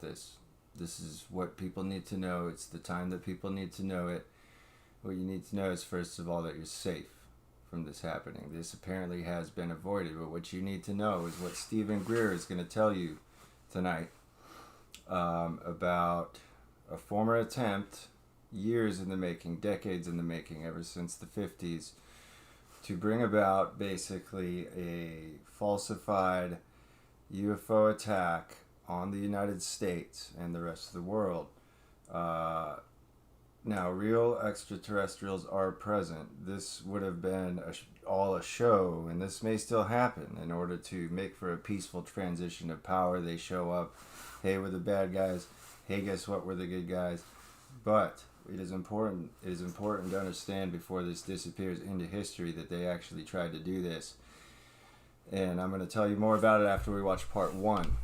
this. This is what people need to know. It's the time that people need to know it. What you need to know is, first of all, that you're safe from this happening. This apparently has been avoided, but what you need to know is what Stephen Greer is going to tell you tonight about a former attempt, years in the making, decades in the making, ever since the 50s, to bring about basically a falsified UFO attack on the United States and the rest of the world. Now, real extraterrestrials are present. This would have been all a show, and this may still happen in order to make for a peaceful transition of power. They show up, hey, we're the bad guys. Hey, guess what? We're the good guys. But it is important to understand before this disappears into history that they actually tried to do this. And I'm going to tell you more about it after we watch part one.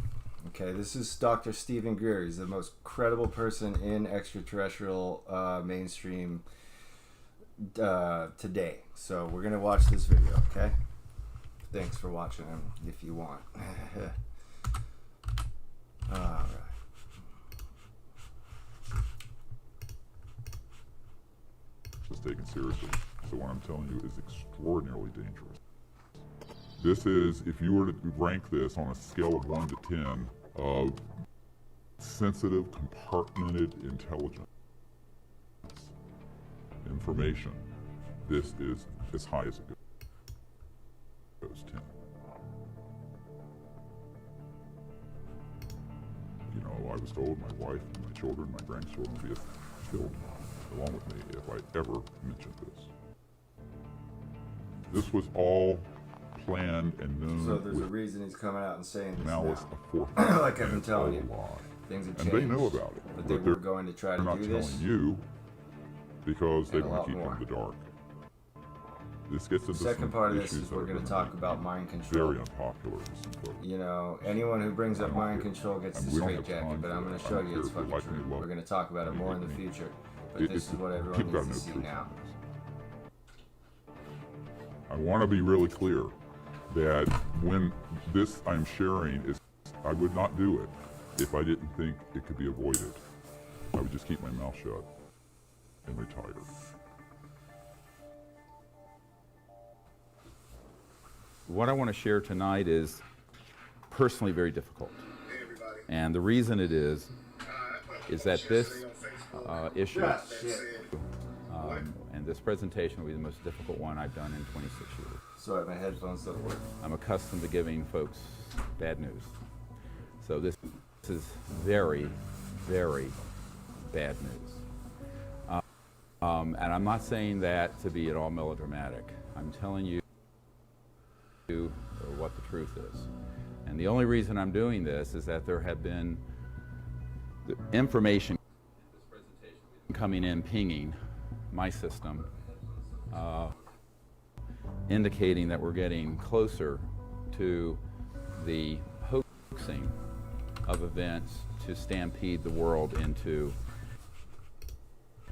Okay, this is Dr. Stephen Greer. He's the most credible person in extraterrestrial mainstream today. So we're going to watch this video, okay? Thanks for watching him if you want. All right. Is taken seriously. So what I'm telling you is extraordinarily dangerous. This is, if you were to rank this on a scale of 1 to 10 of sensitive, compartmented intelligence information, this is as high as it goes, 10. You know, I was told my wife, my children, my grandchildren would be killed along with me if I ever mentioned this. This was all planned and known. So there's a reason he's coming out and saying this malice now. aforethought. Like I've been telling you, things have changed. And they know about it. But they were going to try to not do telling this. you because they And a want to lot keep more. you in the dark. This gets into The second some part of this issues is that we're are going to gonna talk be about mind control. very unpopular with some folks. You know, anyone who brings up I don't mind care. control gets And the we don't straight have time jacket, but for I'm going that. to I show don't you it's care if fucking you like me, true. love We're going to talk about it me, more in the hate me. future, but this is what everyone People gotta needs to know see truth now. on this. I want to be really clear that when this I'm sharing is, I would not do it if I didn't think it could be avoided. I would just keep my mouth shut and retire. What I want to share tonight is personally very difficult. And the reason it is that this issue and this presentation will be the most difficult one I've done in 26 years. Sorry, my headphones don't work. I'm accustomed to giving folks bad news. So this is very, very bad news. And I'm not saying that to be at all melodramatic. I'm telling you what the truth is. And the only reason I'm doing this is that there have been the information coming in, pinging my system, indicating that we're getting closer to the hoaxing of events to stampede the world into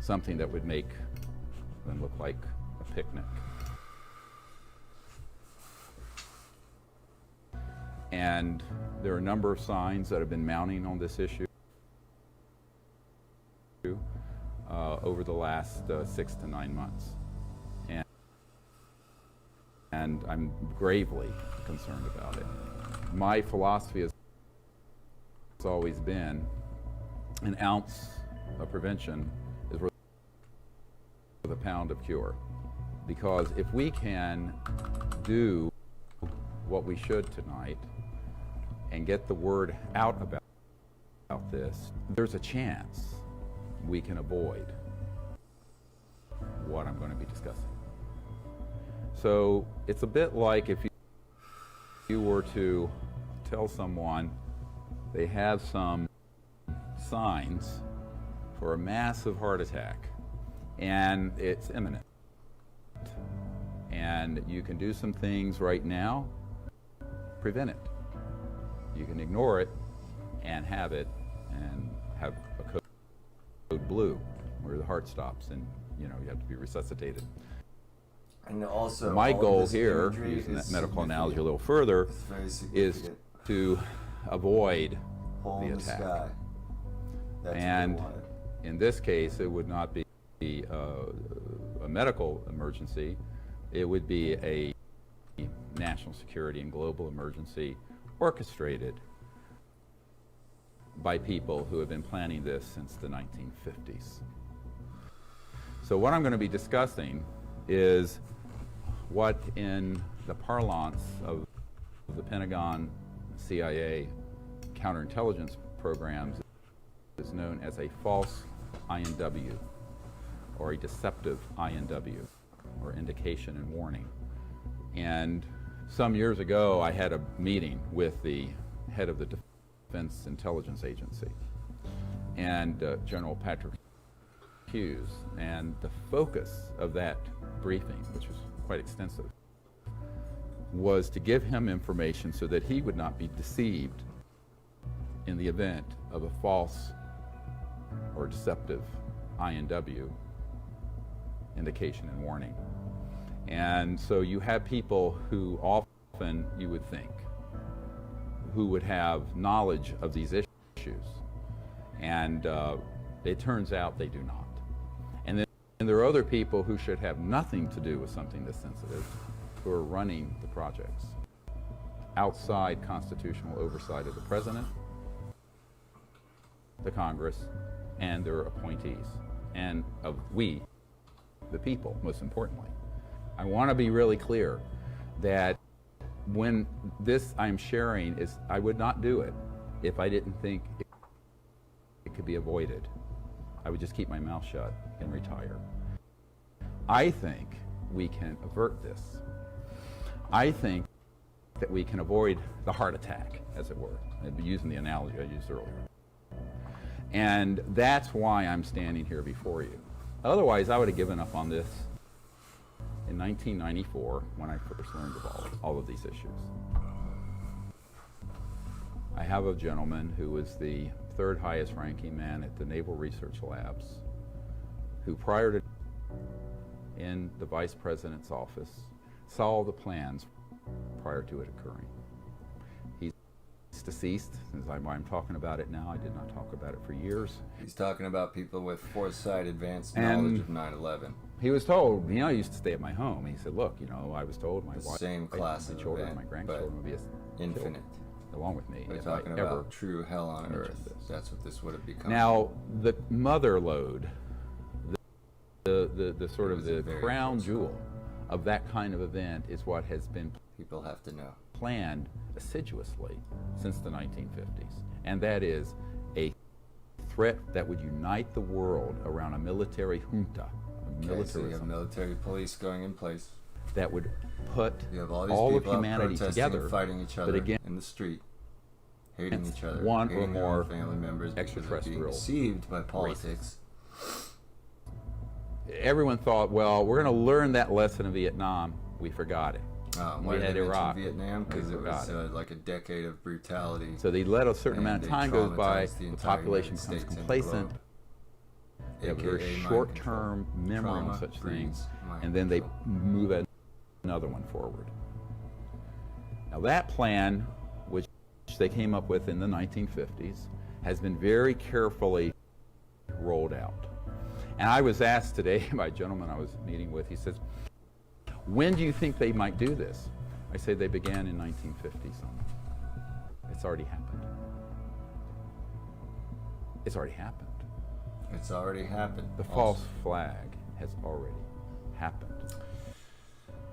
something that would make them look like a picnic. And there are a number of signs that have been mounting on this issue over the last 6 to 9 months. And I'm gravely concerned about it. My philosophy has always been an ounce of prevention is worth a pound of cure. Because if we can do what we should tonight and get the word out about this, there's a chance we can avoid what I'm going to be discussing. So it's a bit like if you were to tell someone they have some signs for a massive heart attack and it's imminent. And you can do some things right now, prevent it. You can ignore it and have it and have a code blue where the heart stops and you have to be resuscitated. And also, my all of goal this here, imagery using is that medical analogy a significant. little further, It's very is significant. to avoid Hole the in the attack. sky. That's And what they wanted. in this case, it would not be a medical emergency. It would be a national security and global emergency orchestrated by people who have been planning this since the 1950s. So what I'm going to be discussing is what in the parlance of the Pentagon, CIA counterintelligence programs is known as a false INW, or a deceptive INW, or indication and warning. And some years ago, I had a meeting with the head of the Defense Intelligence Agency and General Patrick Hughes, and the focus of that briefing, which was quite extensive, was to give him information so that he would not be deceived in the event of a false or deceptive INW, indication and warning. And so you have people who often, you would think, who would have knowledge of these issues, and it turns out they do not. And there are other people who should have nothing to do with something this sensitive, who are running the projects outside constitutional oversight of the president, the Congress, and their appointees, and of we, the people, most importantly. I want to be really clear that when this I'm sharing is, I would not do it if I didn't think it could be avoided. I would just keep my mouth shut and retire. I think we can avert this. I think that we can avoid the heart attack, as it were. I'd be using the analogy I used earlier. And that's why I'm standing here before you. Otherwise, I would have given up on this in 1994 when I first learned of all of these issues. I have a gentleman who was the third highest ranking man at the Naval Research Labs, who prior to in the vice president's office saw all the plans prior to it occurring. He's deceased, since I'm talking about it now. I did not talk about it for years. He's talking about people with foresight, advanced And knowledge of 9/11. He was told, I used to stay at my home. He said, look, I was told my The wife, same class my of children, event, my grandchildren would be infinite. killed along with me We're if I talking ever. about true hell on mentioned earth. this. That's what this would have become. Now, the mother lode, the sort It of was a the very crown close jewel of that kind of event is what has been People have to know. planned assiduously since the 1950s, and that is a threat that would unite the world around a military junta, Okay, so you have military police going in place. that would put You have all these all of people out humanity protesting together, and fighting each other but again, in the street, hating against each other, one or hating their own more family members because they're being extraterrestrial deceived by politics. everyone thought, well, we're going to learn that lesson in Vietnam. We forgot it. Why We did had they mention Iraq. Vietnam? Because We it was forgot like a decade of brutality. So they let a certain And amount of they time goes by, traumatized the the entire population United becomes States and complacent, globe. they have a very AKA mind short-term control. memory Trauma on such breeds things, mind and then they control. move another one forward. Now that plan, which they came up with in the 1950s, has been very carefully rolled out. And I was asked today by a gentleman I was meeting with, he says, when do you think they might do this? I say they began in 1950 something. It's already happened. It's already happened. It's already happened. The Also, false flag has already happened.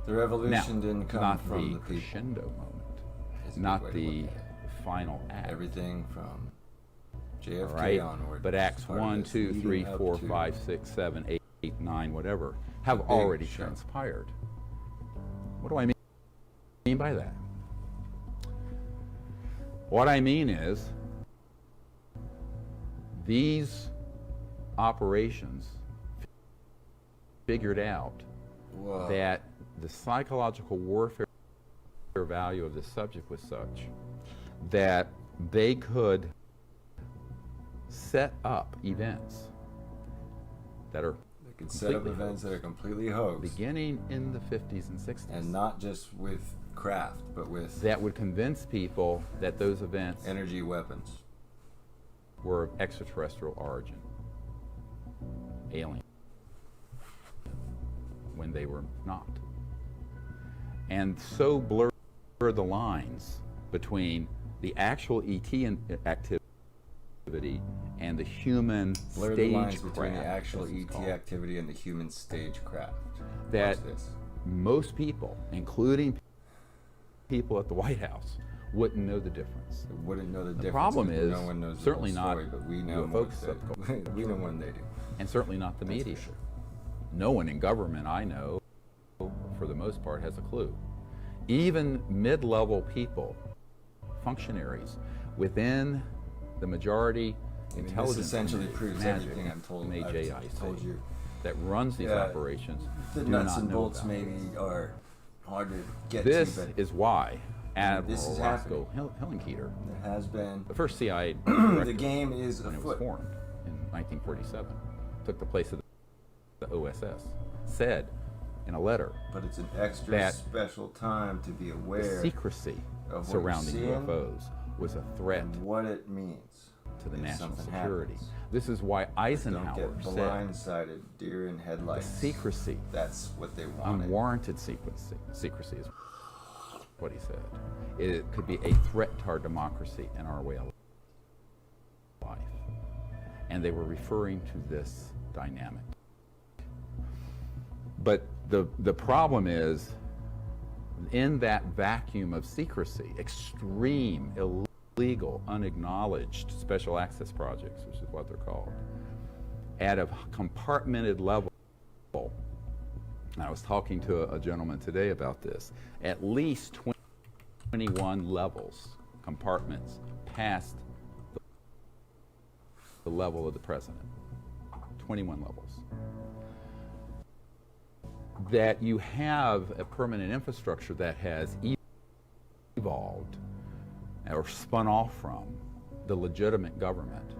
The revolution Now, didn't come not from the the people. crescendo moment, Is a good not way to the look at final act. it. Everything from JFK All right? onward. But acts part of 1, this 2, leading 3, up 4, to 5, 6, 7, 8, 9, whatever, have big already show. transpired. What do I mean by that? What I mean is, these operations figured out Whoa. that the psychological warfare value of this subject was such that they could set up events that are They could set up completely events that are completely hoax. beginning in the 50s and 60s And not just with craft, but with that would convince people that those events energy weapons. were of extraterrestrial origin, alien, when they were not. And so blur the lines between the actual ET activity and the human Blur the lines stagecraft, between the actual as it's ET called, activity and the human stagecraft. that Watch this. most people, including people at the White House, wouldn't know the difference. They wouldn't know the difference. problem 'cause is no one knows the certainly whole story, not but we know UFO more. subculture. We know more than they do. And certainly not the That's for media. sure. No one in government I know, for the most part, has a clue. Even mid-level people, functionaries, within the majority I mean, intelligence this essentially community, proves magic, everything I've told MAJIC, you. that runs these Yeah, operations The do nuts not and know bolts about maybe this. are hard to get This to, but is why this Admiral is Roscoe Hillenkoetter, there has been. the first CIA The director game is when it was afoot. formed in 1947, took the place of the OSS, said in a letter But it's an extra that special time to be the aware secrecy of what surrounding you're seeing UFOs was a threat and what it means to the if national something security. happens. This is why Don't Eisenhower get said blindsided, deer in the headlights. secrecy, That's what they wanted. unwarranted secrecy is what he said. It could be a threat to our democracy and our way of life. And they were referring to this dynamic. But the problem is, in that vacuum of secrecy, extreme, illegal, unacknowledged special access projects, which is what they're called, at a compartmented level, and I was talking to a gentleman today about this, at least 21 levels, compartments, past the level of the president. 21 levels. That you have a permanent infrastructure that has evolved or spun off from the legitimate government,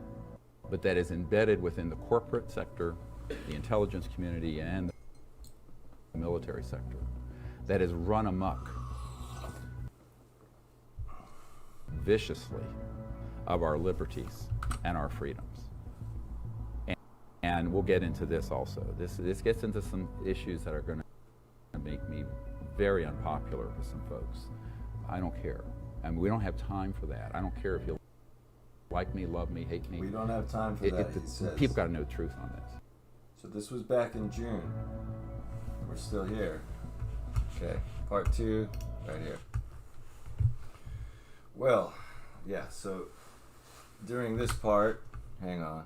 but that is embedded within the corporate sector, the intelligence community, and the military sector, that is run amok viciously of our liberties and our freedoms. And we'll get into this also. This gets into some issues that are going to make me very unpopular with some folks. I don't care. I mean, we don't have time for that. I don't care if you like me, love me, hate me. We don't have time for that, he says. People got to know the truth on this. So this was back in June. We're still here. Okay, part 2, right here. Well, yeah, so during this part, hang on.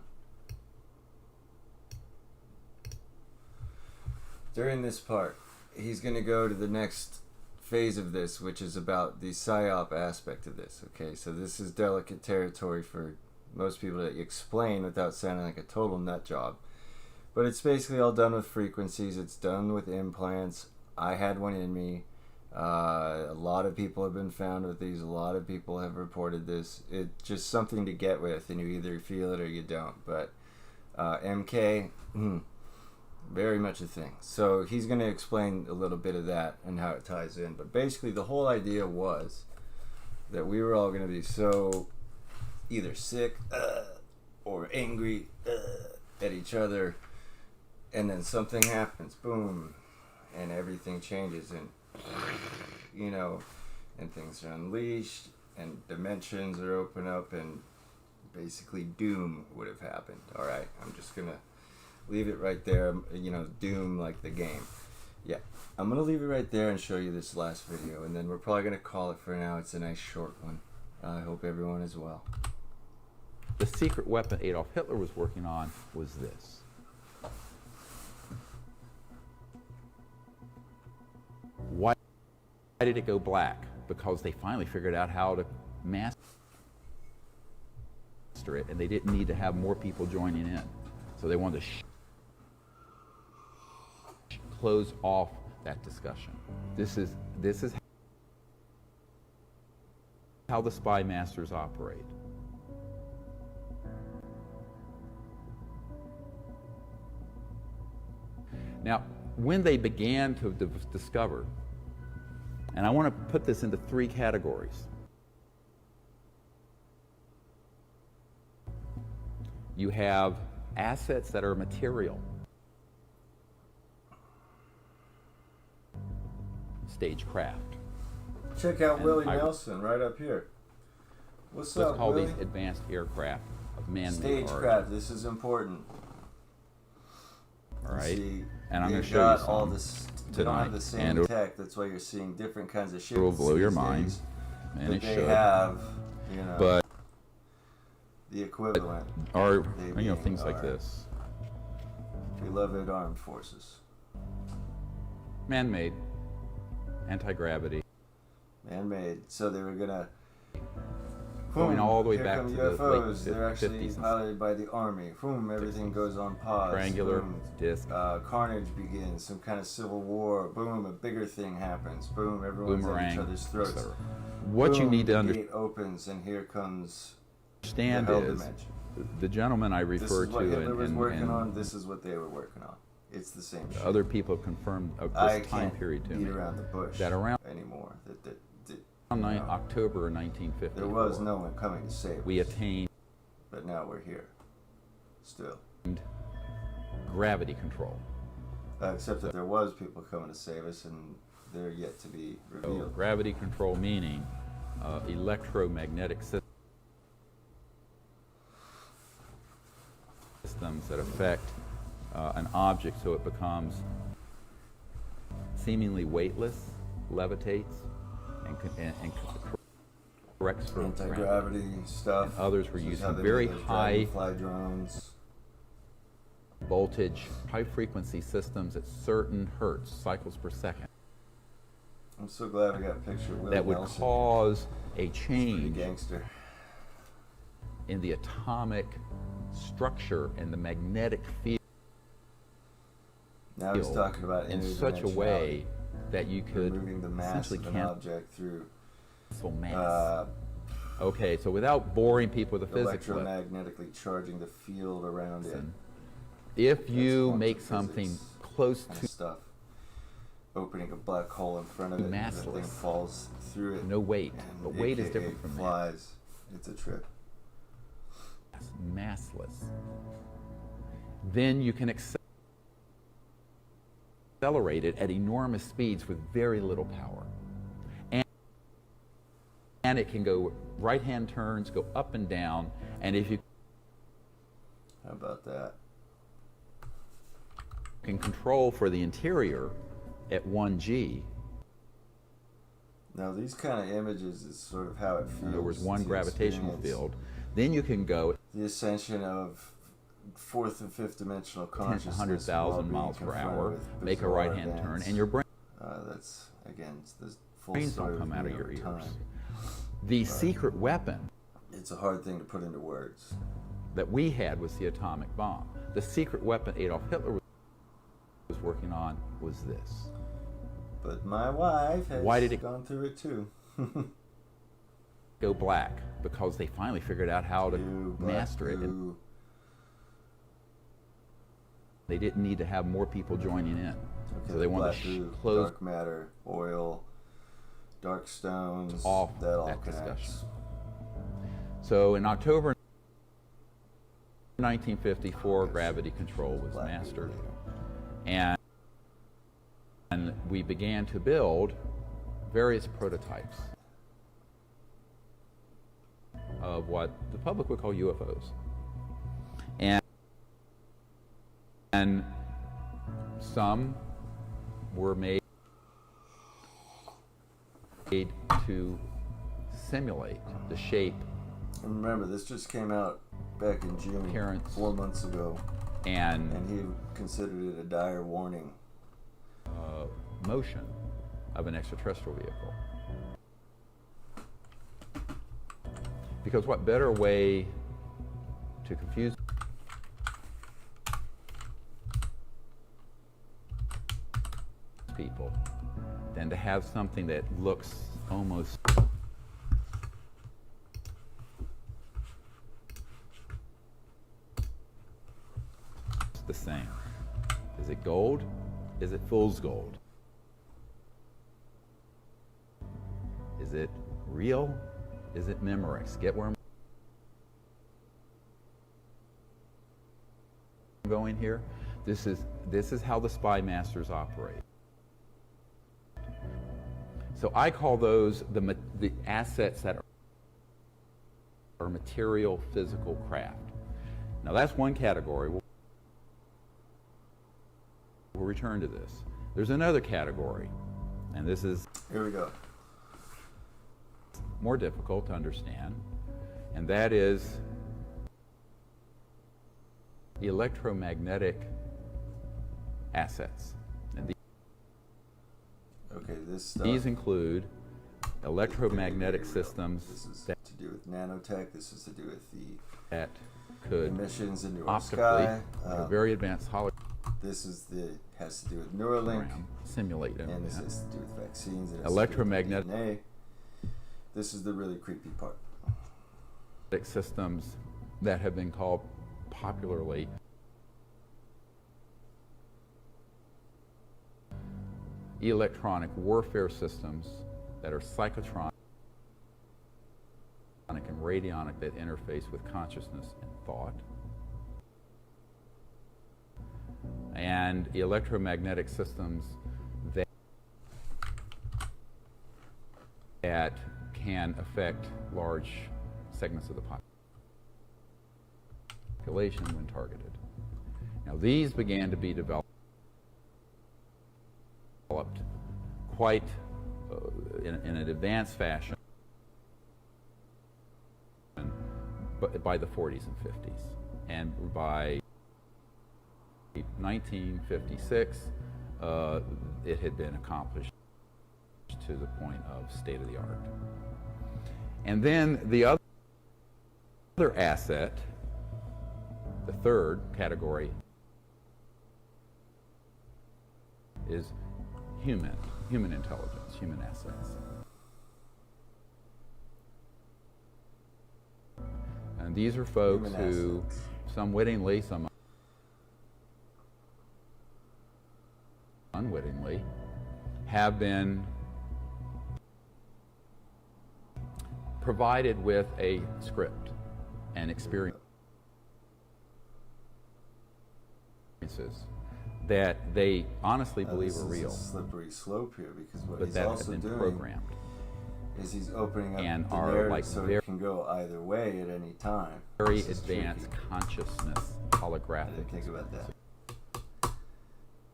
During this part, he's going to go to the next phase of this, which is about the PSYOP aspect of this. Okay, so this is delicate territory for most people to explain without sounding like a total nut job. But it's basically all done with frequencies. It's done with implants. I had one in me. A lot of people have been found with these. A lot of people have reported this. It's just something to get with, and you either feel it or you don't. But MK, very much a thing. So he's going to explain a little bit of that and how it ties in. But basically the whole idea was that we were all going to be so either sick or angry at each other, and then something happens, boom, and everything changes, and you know, and things are unleashed, and dimensions are open up, and basically doom would have happened. All right, I'm just gonna leave it right there. You know, doom like the game. Yeah, I'm gonna leave it right there and show you this last video, and then we're probably gonna call it for now. It's a nice short one. I hope everyone is well. The secret weapon Adolf Hitler was working on was this. Why did it go black? Because they finally figured out how to master it, and they didn't need to have more people joining in. So they wanted to close off that discussion. This is how the spy masters operate. Now, when they began to discover, and I want to put this into 3 categories. You have assets that are material. Stagecraft. Check out And Willie I- Nelson right up here. What's Let's up, call Willie? these advanced aircraft of man-made Stagecraft. origin. This is important. All right. See, And I'm going they've to show you got all some this. They don't tonight. have the same And it'll- tech. That's why you're seeing different kinds of ships. It'll blow your these mind, days. and But it they should. have, you know, But the equivalent. are They you know being things like our this, beloved armed forces. man-made, anti-gravity, Man-made. So they were gonna. going all the way here back come to the UFOs. late They're actually 50s and piloted by the army. Boom, everything goes on pause. triangular Boom, disc, carnage begins. Some kind of civil war. Boom, a bigger thing happens. Boom, everyone's at boomerang, each other's throats. etc. What you Boom, need to the understand gate opens, and here comes the is hell dimension. the gentleman I This refer is what to, Hitler was working and on. This is what they were working on. It's the same shit. other people have confirmed of I this time can't period to beat me, around the bush that around anymore. That October 1954, there was no one coming to save us. we attained But now we're here. Still. gravity control. Except that there was people coming to save us, and they're yet to be So revealed. gravity control meaning electromagnetic systems that affect an object so it becomes seemingly weightless, levitates, and corrects for gravity. Anti-gravity stuff. And others were This is using how they very made those high dragonfly drones. voltage, high frequency systems at certain hertz, cycles per second, I'm so glad we got a picture of Willie that would Nelson. cause a Pretty change gangster. in the atomic structure and the magnetic field Now he's talking about in such a way that you could removing the mass essentially of an cancel object through mass. Okay, so without boring people with the physics, electromagnetically charging the field around it. if you quantum make something physics close kind to of stuff. Opening a black hole in front of it, and the thing Massless. falls through it. no weight, and but weight is AKA different from flies. It's a trip. mass, massless, then you can accelerate it at enormous speeds with very little power. And it can go right-hand turns, go up and down, and if you How about that? can control for the interior at 1G, Now these kind of images is sort of how it feels. in other words, one to gravitational experience field, then you can go The ascension of fourth and fifth dimensional 10 consciousness. 100,000 while being miles per confronted hour, with make a bizarre right-hand turn, events. and your That's again it's the full brains story don't come of out of me your over ears. time. The secret weapon It's a hard thing to put into words. that we had was the atomic bomb. The secret weapon Adolf Hitler was working on was this. But my wife has Why did it- gone through it too. Go black, because they finally figured out how to Ew, black master it, and goo. they didn't need to have more people joining in. Okay, So they wanted black to goo, close dark matter, oil, dark stones, off that all that connects. discussion. So in October 1954, gravity control was Black goo, mastered, yeah. and we began to build various prototypes of what the public would call UFOs. And some were made to simulate the shape And remember, this just came out back in June, Appearance. 4 months ago, and and he considered it a dire warning. motion of an extraterrestrial vehicle. Because what better way to confuse people than to have something that looks almost the same. Is it gold? Is it fool's gold? Is it real? Is it Memorex? Get where I'm going here. This is how the spy masters operate. So I call those the assets that are material physical craft. Now that's one category. We'll return to this. There's another category, and this is Here we go. more difficult to understand, and that is electromagnetic assets. And Okay, this stuff. these include electromagnetic Here we go. systems This is that, to do with nanotech. This is to do with the that could emissions into our optically, sky. like a very advanced This is has to do with Neuralink, hologram simulate an and this event. has to do with vaccines. It has Electromagnetic- to do with DNA. This is the really creepy part. Systems that have been called popularly electronic warfare systems that are psychotronic and radionic that interface with consciousness and thought, and electromagnetic systems that can affect large segments of the population when targeted. Now, these began to be developed quite in an advanced fashion by the 40s and 50s. And by 1956, it had been accomplished to the point of state of the art. And then the other asset, the third category, is human intelligence, human assets. And these are folks Human who, assets. some wittingly, some unwittingly, have been provided with a script and experiences that they honestly believe This are is real, a slippery slope here, because what but he's that have also been doing programmed. is he's opening up and the are narrative like so very- it can go either way at any time. Very This is advanced tricky. consciousness I holographic. didn't think about that.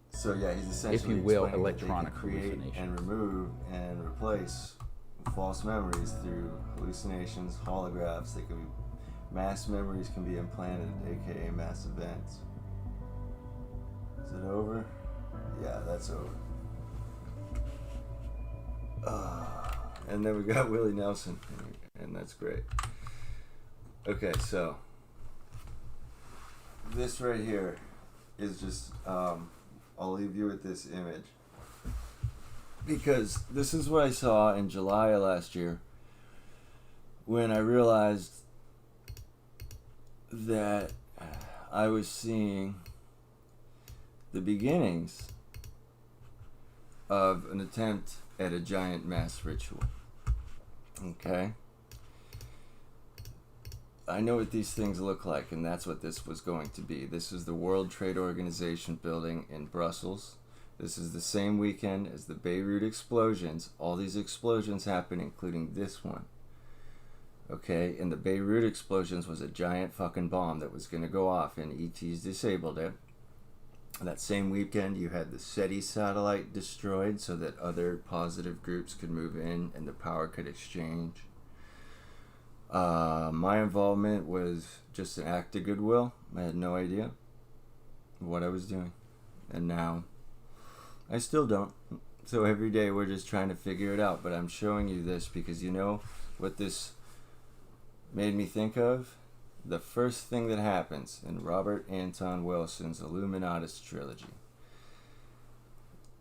So yeah, he's essentially will, explaining that they electronic can create hallucinations. and remove and replace false memories through hallucinations, holographs. They can be mass memories can be implanted, aka mass events. Is it over? Yeah, that's over. And then we got Willie Nelson, and that's great. Okay, so this right here is just, I'll leave you with this image, because this is what I saw in July of last year when I realized that I was seeing the beginnings of an attempt at a giant mass ritual. Okay? I know what these things look like, and that's what this was going to be. This is the World Trade Organization building in Brussels. This is the same weekend as the Beirut explosions. All these explosions happened, including this one. Okay? And the Beirut explosions was a giant fucking bomb that was going to go off, and ETs disabled it. That same weekend, you had the SETI satellite destroyed so that other positive groups could move in and the power could exchange. My involvement was just an act of goodwill. I had no idea what I was doing. And now, I still don't. So every day we're just trying to figure it out. But I'm showing you this because you know what this made me think of? The first thing that happens in Robert Anton Wilson's Illuminatus trilogy.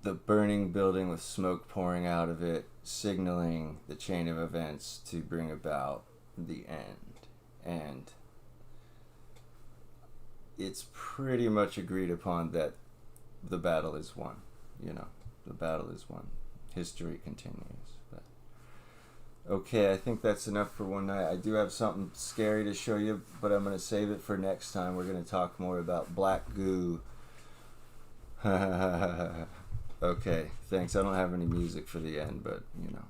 The burning building with smoke pouring out of it, signaling the chain of events to bring about the end. And it's pretty much agreed upon that the battle is won. You know, the battle is won. History continues. But Okay, I think that's enough for one night. I do have something scary to show you, but I'm going to save it for next time. We're going to talk more about black goo. Okay, thanks. I don't have any music for the end, but, you know.